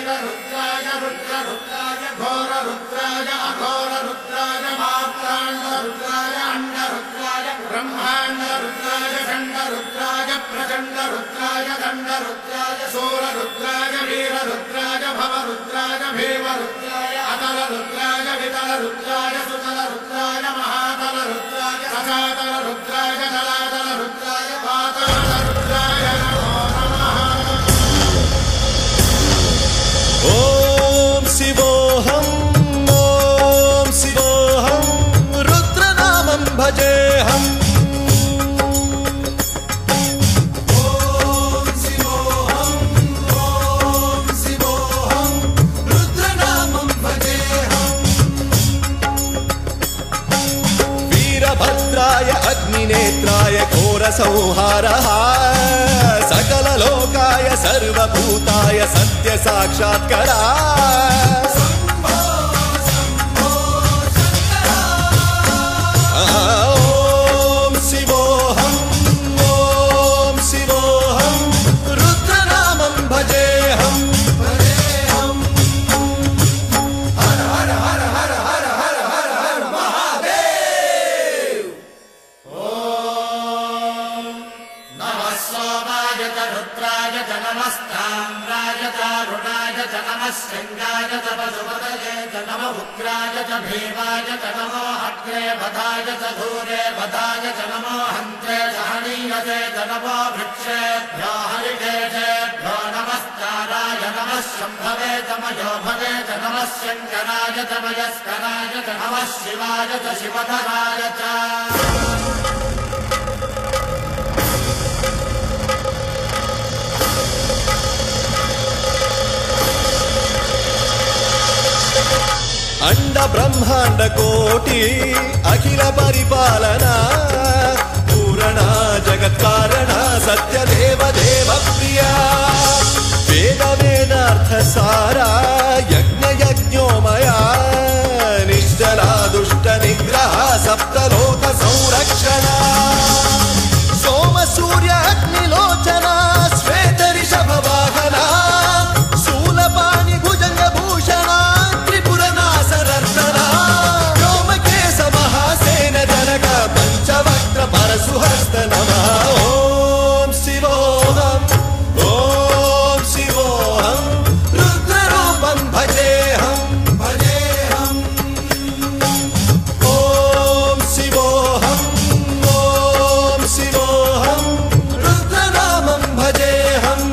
रुद्राय रुद्ररुद्राय घोररुद्राय अघोररुद्राय मात्राण्डरुद्राय अण्डरुद्राय ब्रह्माण्डरुद्राय खण्डरुद्राय प्रचण्डरुद्राय दण्डरुद्राय सूररुद्राय वीररुद्राय भवरुद्राय भीमरुद्राय अतलरुद्राय वितलरुद्राय सुतलरुद्राय महातलरुद्राय सजातलरुद्राय जलातलरुद्राय पातालरुद्राय ओम शिवोऽहम् ओम शिवोऽहम् रुद्रनामं भजेऽहम् ओम शिवोऽहम् रुद्रनामं भजेऽहम् वीरभद्राय अग्निनेत्राय घोरसंहारः सकललोकाय सर्वभूताय सत्यसाक्षात्करा ओम शिवोऽहम् रुद्रनामं भजेऽहम् हर हर हर हर हर हर हर हर महादेव। नमः सोमाय च रुद्राय च नमस्ताम्राय च अरुणाय च नमः शृङ्गाय च पशुपतये च नमः उग्राय च भीमाय च नमो अग्रे वधाय च धूरे वधाय च नमो हन्त्रे च हनीयते च नमो वृक्षेभ्यो हरिकेशेभ्यो नमस्काराय नमः शम्भवे च मयोभवे च नमः शङ्कराय च मयस्कराय च नमः शिवाय च शिवधराय च अंड ब्रह्मांड कोटि अखिल परिपालना पूरणा जगत्कारणा सत्यदेव देव प्रिया वेद वेदार्थ सारा यज्ञ यज्ञोमया निश्चला दुष्ट निग्रह सप्तलोक संरक्षणा सोम सूर्य अग्निलोचना श्वेत ऋषभ वाहना शूलपाणि भुजंग भूषणा पंचवक्त्र परशुहस्त नमः ओम शिवोऽहम् रुद्ररूपं भजेऽहम् ओम शिवोऽहम् रुद्रनामं भजेऽहम्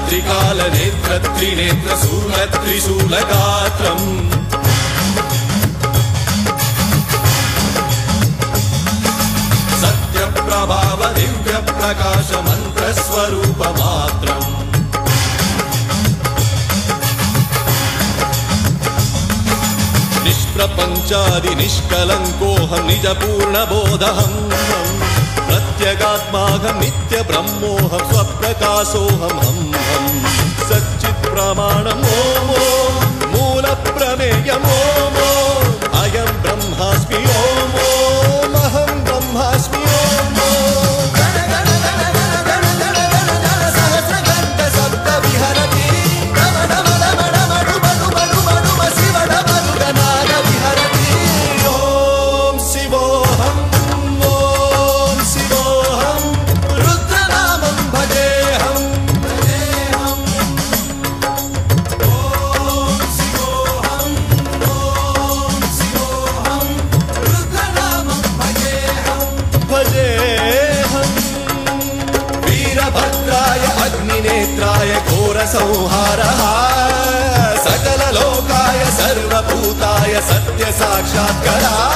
त्रिकाल नेत्र त्रिनेत्र शूल त्रिशूलगात्रम् सत्यप्रभाव दिव्य प्रकाश मंत्र स्वरूप मात्रम् निष्प्रपंचादि निष्कलंकोऽहं निज पूर्ण बोधहम् प्रत्यगात्माहं नित्य ब्रह्मोऽहं स्वप्रकाशोऽहं हम सच्चित् प्रमाणम् ओम मूल प्रमेयम् ओम अयं ब्रह्मास्मि ओम अहं ब्रह्मास्मि ओम सहस्रगन्ध शब्द विहरति शिवडमरुगनाद विहरति ओम शिवोऽहम् रुद्रनामं भजेऽहम् ओम शिवोऽहम् संहारः सकललोकाय सर्वभूताय सत्य साक्षात्कारः